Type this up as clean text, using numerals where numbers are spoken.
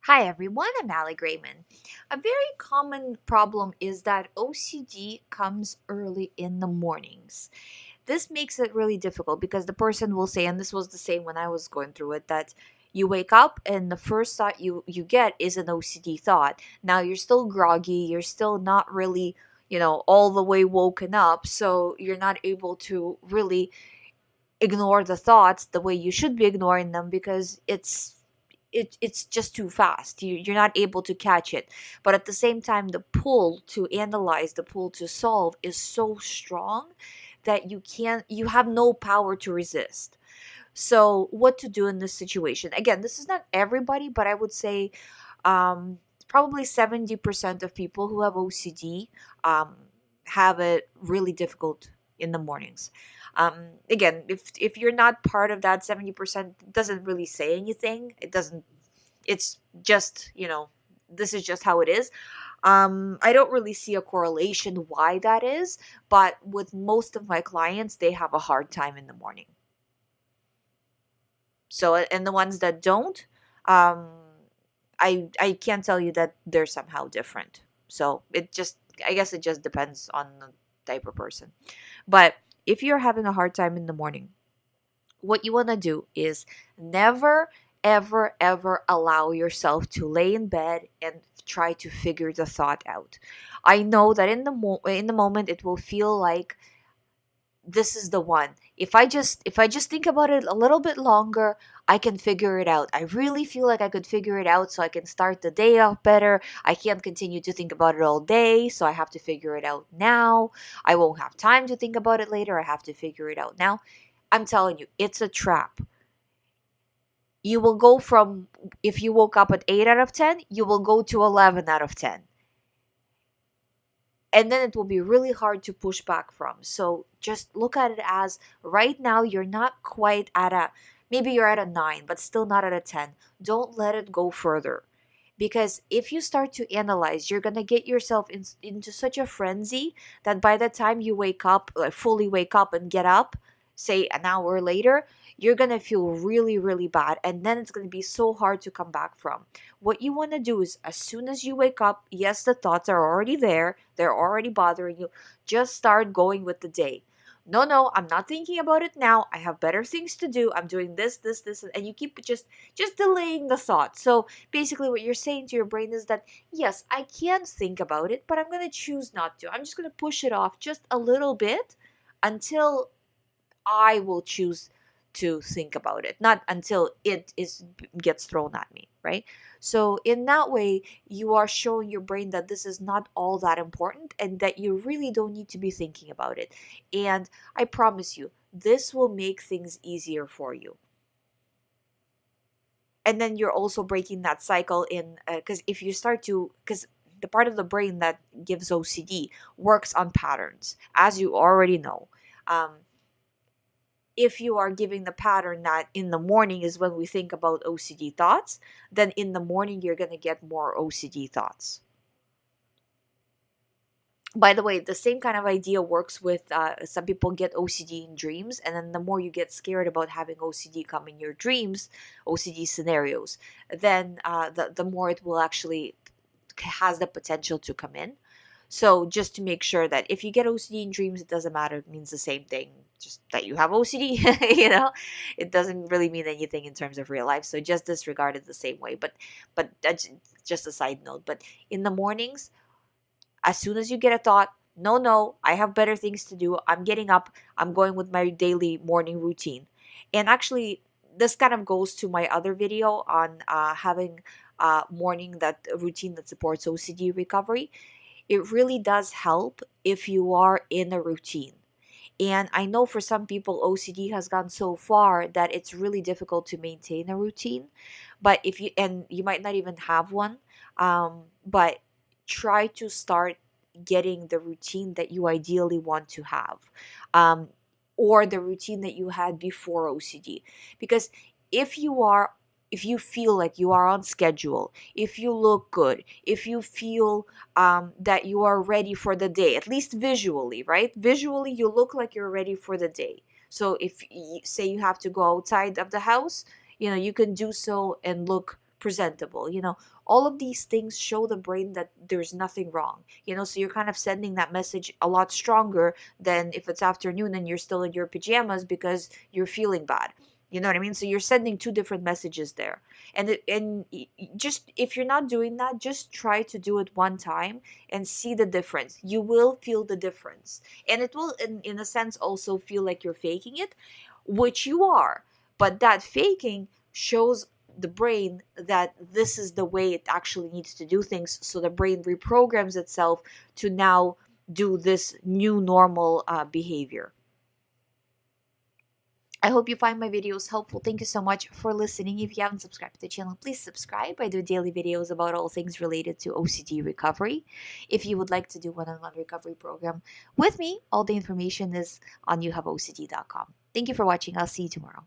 Hi everyone, I'm Ali GREYMOND. A very common problem is that OCD comes early in the mornings. This makes it really difficult because the person will say, and this was the same when I was going through it, that you wake up and the first thought you get is an OCD thought. Now you're still groggy, you're still not really, all the way woken up, so you're not able to really ignore the thoughts the way you should be ignoring them because it's just too fast. You're not able to catch it. But at the same time, the pull to analyze, the pull to solve is so strong that you have no power to resist. So what to do in this situation? Again, this is not everybody, but I would say probably 70% of people who have OCD um, have it really difficult in the mornings. Again, if you're not part of that 70%, it doesn't really say anything. It doesn't. It's just this is just how it is. I don't really see a correlation why that is, but with most of my clients, they have a hard time in the morning. So, and the ones that don't, um, I can't tell you that they're somehow different. So I guess it just depends on the type of person. But if you're having a hard time in the morning, what you want to do is never, ever, ever allow yourself to lay in bed and try to figure the thought out. I know that in the moment it will feel like this is the one. If I just think about it a little bit longer, I can figure it out. I really feel like I could figure it out so I can start the day off better. I can't continue to think about it all day, so I have to figure it out now. I won't have time to think about it later. I have to figure it out now. I'm telling you, it's a trap. You will go from, if you woke up at 8 out of 10, you will go to 11 out of 10. And then it will be really hard to push back from. So just look at it as right now you're not quite at a, maybe you're at a 9, but still not at a 10. Don't let it go further. Because if you start to analyze, you're going to get yourself into such a frenzy that by the time you wake up, like fully wake up and get up, say an hour later, you're going to feel really, really bad. And then it's going to be so hard to come back from. What you want to do is, as soon as you wake up, yes, the thoughts are already there, they're already bothering you. Just start going with the day. No, no, I'm not thinking about it now. I have better things to do. I'm doing this, and you keep just delaying the thought. So basically what you're saying to your brain is that yes, I can think about it, but I'm going to choose not to. I'm just going to push it off just a little bit until I will choose to think about it, not until it is gets thrown at me, right? So in that way, you are showing your brain that this is not all that important and that you really don't need to be thinking about it. And I promise you, this will make things easier for you. And then you're also breaking that cycle in, because if you start to, because the part of the brain that gives OCD works on patterns, as you already know. If you are giving the pattern that in the morning is when we think about OCD thoughts, then in the morning you're going to get more OCD thoughts. By the way, the same kind of idea works with some people get OCD in dreams, and then the more you get scared about having OCD come in your dreams, OCD scenarios, then the more it will actually has the potential to come in. So just to make sure that if you get OCD in dreams, it doesn't matter. It means the same thing, just that you have OCD. It doesn't really mean anything in terms of real life. So just disregard it the same way. But that's just a side note. But in the mornings, as soon as you get a thought, no, no, I have better things to do. I'm getting up. I'm going with my daily morning routine. And actually, this kind of goes to my other video on having morning that routine that supports OCD recovery. It really does help if you are in a routine. And I know for some people, OCD has gone so far that it's really difficult to maintain a routine. But if you, and you might not even have one, but try to start getting the routine that you ideally want to have, um, or the routine that you had before OCD. Because if you are if you feel like you are on schedule, if you look good, if you feel that you are ready for the day, at least visually, right? Visually, you look like you're ready for the day. So if you say you have to go outside of the house, you can do so and look presentable. All of these things show the brain that there's nothing wrong. So you're kind of sending that message a lot stronger than if it's afternoon and you're still in your pajamas because you're feeling bad. You know what I mean? So you're sending two different messages there. Just, if you're not doing that, just try to do it one time and see the difference. You will feel the difference. And it will, in a sense, also feel like you're faking it, which you are. But that faking shows the brain that this is the way it actually needs to do things. So the brain reprograms itself to now do this new normal behavior. I hope you find my videos helpful. Thank you so much for listening. If you haven't subscribed to the channel, please subscribe. I do daily videos about all things related to OCD recovery. If you would like to do one-on-one recovery program with me, all the information is on youhaveocd.com. Thank you for watching. I'll see you tomorrow.